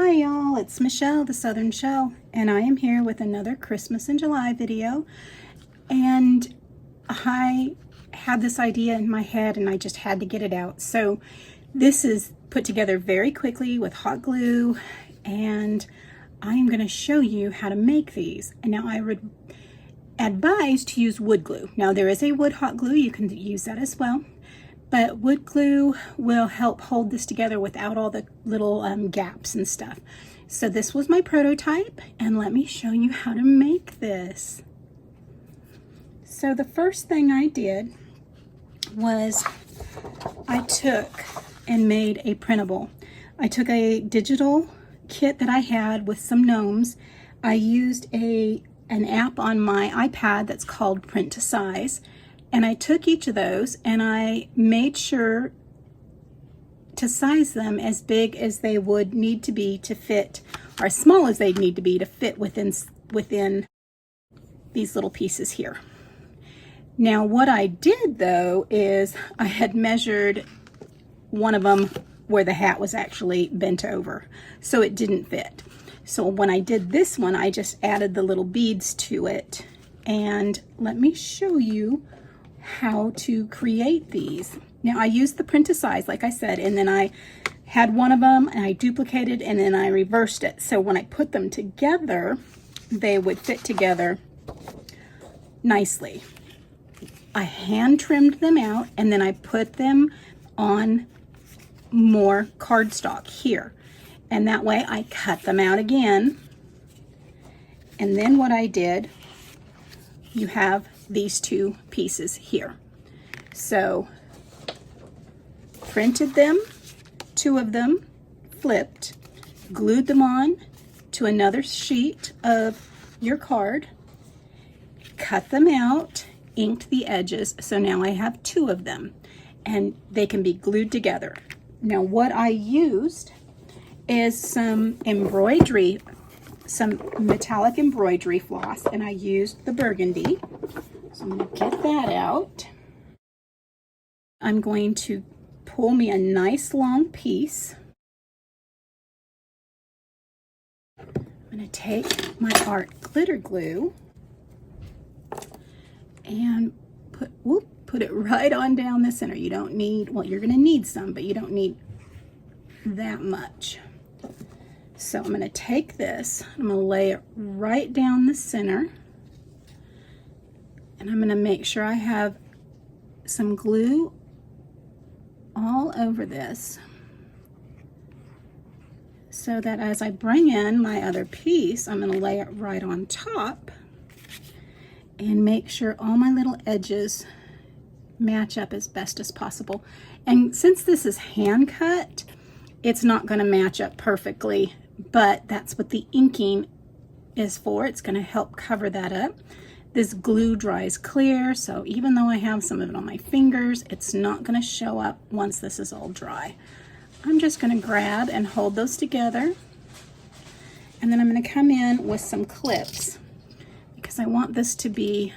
Hi y'all, it's Michelle, the Southern Shell, and I am here with another Christmas in July video. And I had this idea in my head and I just had to get it out. So this is put together very quickly with hot glue, and I am going to show you how to make these. And now I would advise to use wood glue. Now there is a wood hot glue, you can use that as well. But wood glue will help hold this together without all the little gaps and stuff. So this was my prototype, and let me show you how to make this. So the first thing I did was I took and made a printable. I took a digital kit that I had with some gnomes. I used an app on my iPad that's called Print to Size. And I took each of those and I made sure to size them as big as they would need to be to fit, or as small as they'd need to be to fit within these little pieces here. Now what I did though is I had measured one of them where the hat was actually bent over, so it didn't fit. So when I did this one, I just added the little beads to it. And let me show you how to create these. Now I used the print to size, like I said, and then I had one of them and I duplicated and then I reversed it. So when I put them together, they would fit together nicely. I hand trimmed them out and then I put them on more cardstock here. And that way I cut them out again. And then what I did, you have these two pieces here. So printed them, two of them, flipped, glued them on to another sheet of your card, cut them out, inked the edges. So now I have two of them and they can be glued together. Now what I used is some embroidery, some metallic embroidery floss, and I used the burgundy. So I'm going to get that out. I'm going to pull me a nice long piece. I'm going to take my art glitter glue and put it right on down the center. You don't need, well, you're going to need some, but you don't need that much. So I'm going to take this, I'm going to lay it right down the center, and I'm going to make sure I have some glue all over this so that as I bring in my other piece, I'm going to lay it right on top and make sure all my little edges match up as best as possible. And since this is hand cut, it's not going to match up perfectly, but that's what the inking is for. It's going to help cover that up. This glue dries clear, so even though I have some of it on my fingers, it's not going to show up once this is all dry. I'm just going to grab and hold those together, and then I'm going to come in with some clips because I want this to be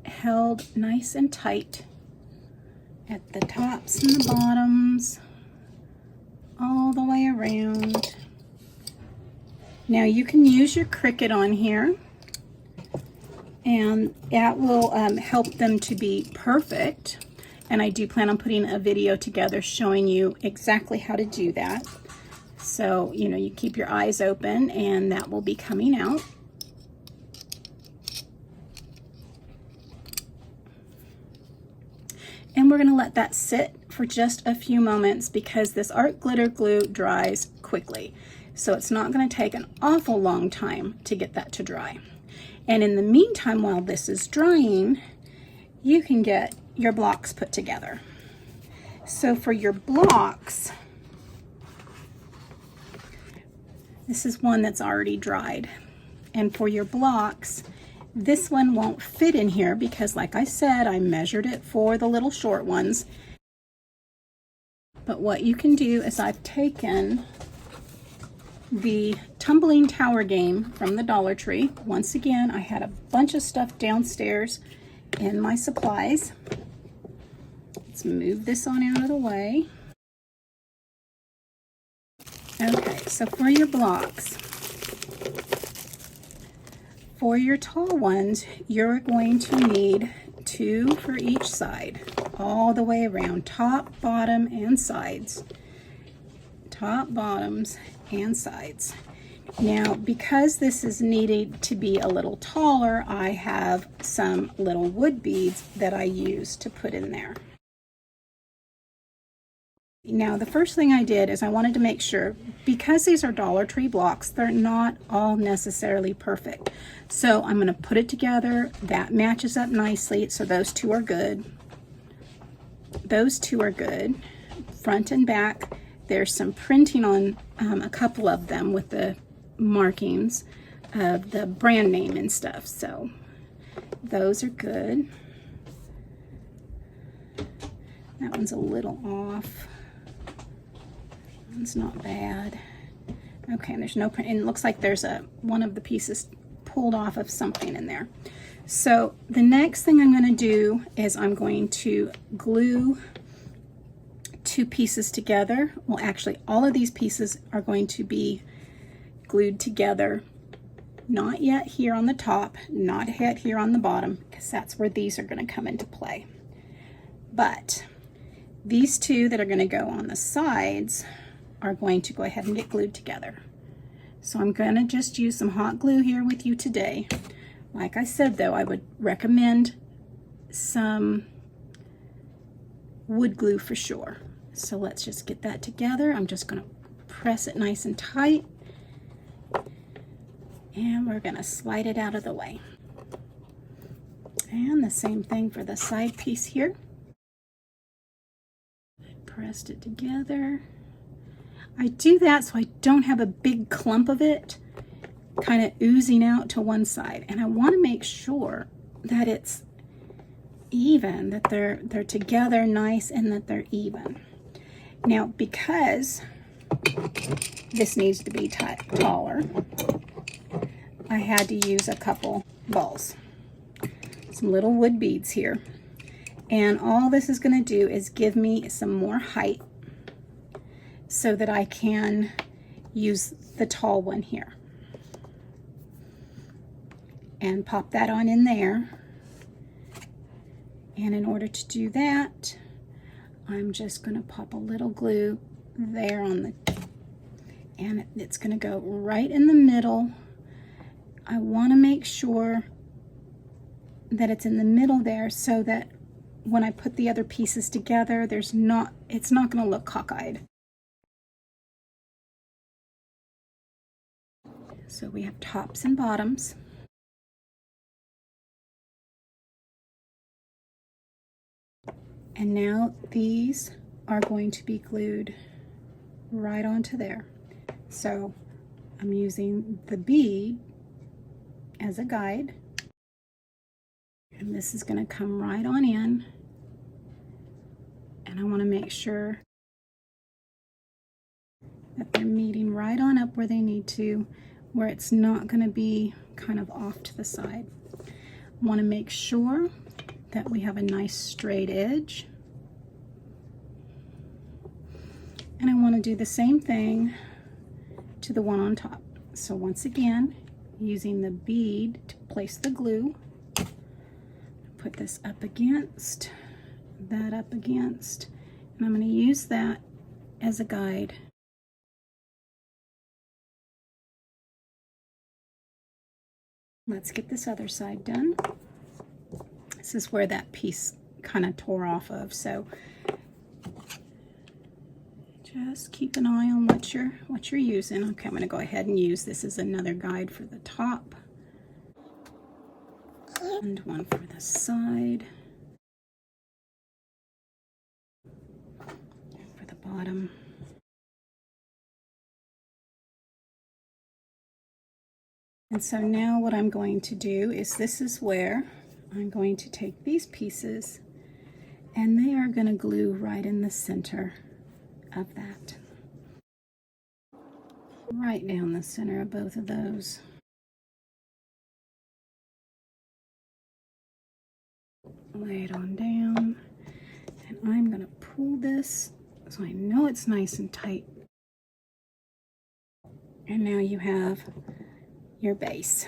held nice and tight at the tops and the bottoms, all the way around. Now you can use your Cricut on here, and that will help them to be perfect. And I do plan on putting a video together showing you exactly how to do that. So, you know, you keep your eyes open and that will be coming out. And we're going to let that sit for just a few moments because this art glitter glue dries quickly. So it's not going to take an awful long time to get that to dry. And in the meantime, while this is drying, you can get your blocks put together. So for your blocks, this is one that's already dried. And for your blocks, this one won't fit in here because, like I said, I measured it for the little short ones. But what you can do is I've taken the Tumbling tower game from the Dollar Tree. Once again, I had a bunch of stuff downstairs in my supplies. Let's move this on out of the way. Okay, So for your blocks, for your tall ones, you're going to need 2 for each side, all the way around, top, bottom, and sides. Top, bottoms, and sides. Now, because this is needed to be a little taller, I have some little wood beads that I use to put in there. Now, the first thing I did is I wanted to make sure, because these are Dollar Tree blocks, they're not all necessarily perfect. So I'm going to put it together. That matches up nicely, so those 2 are good. Those 2 are good. Front and back. There's some printing on a couple of them with the markings of the brand name and stuff, so those are good. That one's a little off. It's not bad. Okay, and there's no print, and it looks like there's one of the pieces pulled off of something in there. So the next thing I'm going to do is I'm going to glue 2 pieces together. Well, actually, all of these pieces are going to be glued together. Not yet here on the top, not yet here on the bottom, because that's where these are going to come into play. But these 2 that are going to go on the sides are going to go ahead and get glued together. So I'm going to just use some hot glue here with you today. Like I said, though, I would recommend some wood glue for sure. So let's just get that together. I'm just going to press it nice and tight, and we're going to slide it out of the way. And the same thing for the side piece here. I pressed it together. I do that so I don't have a big clump of it kind of oozing out to one side, and I want to make sure that it's even, that they're together nice and that they're even. Now, because this needs to be taller, I had to use a couple balls, some little wood beads here, and all this is going to do is give me some more height so that I can use the tall one here and pop that on in there. And in order to do that, I'm just going to pop a little glue there on the, and it's going to go right in the middle. I want to make sure that it's in the middle there so that when I put the other pieces together, it's not going to look cockeyed. So we have tops and bottoms. And now these are going to be glued right onto there. So I'm using the bead as a guide, and this is going to come right on in, and I want to make sure that they're meeting right on up where they need to, where it's not going to be kind of off to the side. I want to make sure that we have a nice straight edge, and I want to do the same thing to the one on top. So once again, using the bead to place the glue, put this up against, that up against, and I'm going to use that as a guide. Let's get this other side done. This is where that piece kind of tore off of, so just keep an eye on what you're using. Okay, I'm going to go ahead and use this as another guide for the top, and one for the side, and for the bottom. And so now what I'm going to do is, this is where I'm going to take these pieces, and they are going to glue right in the center of that. Right down the center of both of those. Lay it on down, and I'm going to pull this so I know it's nice and tight. And now you have your base.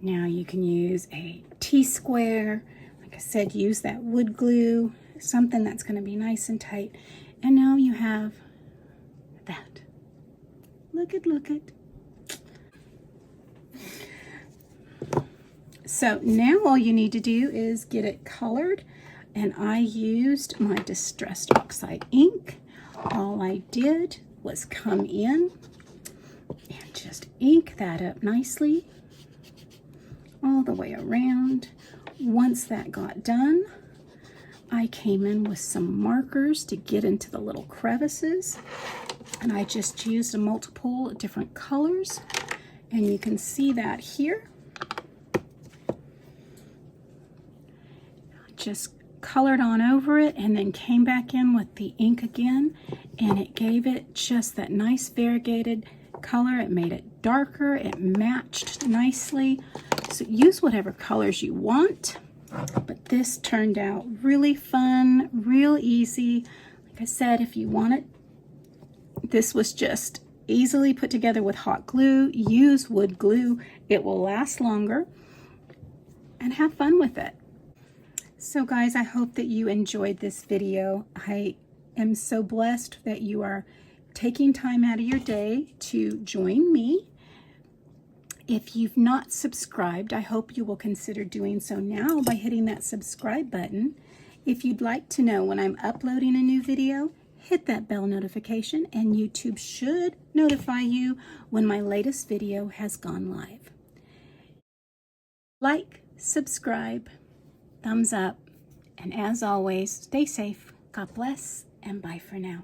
Now you can use a T-square. Like I said, use that wood glue, something that's going to be nice and tight. And now you have that. Look at. So now all you need to do is get it colored. And I used my Distressed Oxide ink. All I did was come in and just ink that up nicely all the way around. Once that got done, I came in with some markers to get into the little crevices, and I just used a multiple different colors, and you can see that here. Just colored on over it and then came back in with the ink again, and it gave it just that nice variegated color. It made it darker, it matched nicely. So use whatever colors you want, but this turned out really fun, real easy. Like I said, if you want it, this was just easily put together with hot glue. Use wood glue, it will last longer, and have fun with it. So guys, I hope that you enjoyed this video. I am so blessed that you are taking time out of your day to join me. If you've not subscribed, I hope you will consider doing so now by hitting that subscribe button. If you'd like to know when I'm uploading a new video, hit that bell notification and YouTube should notify you when my latest video has gone live. Like, subscribe, thumbs up, and as always, stay safe, God bless, and bye for now.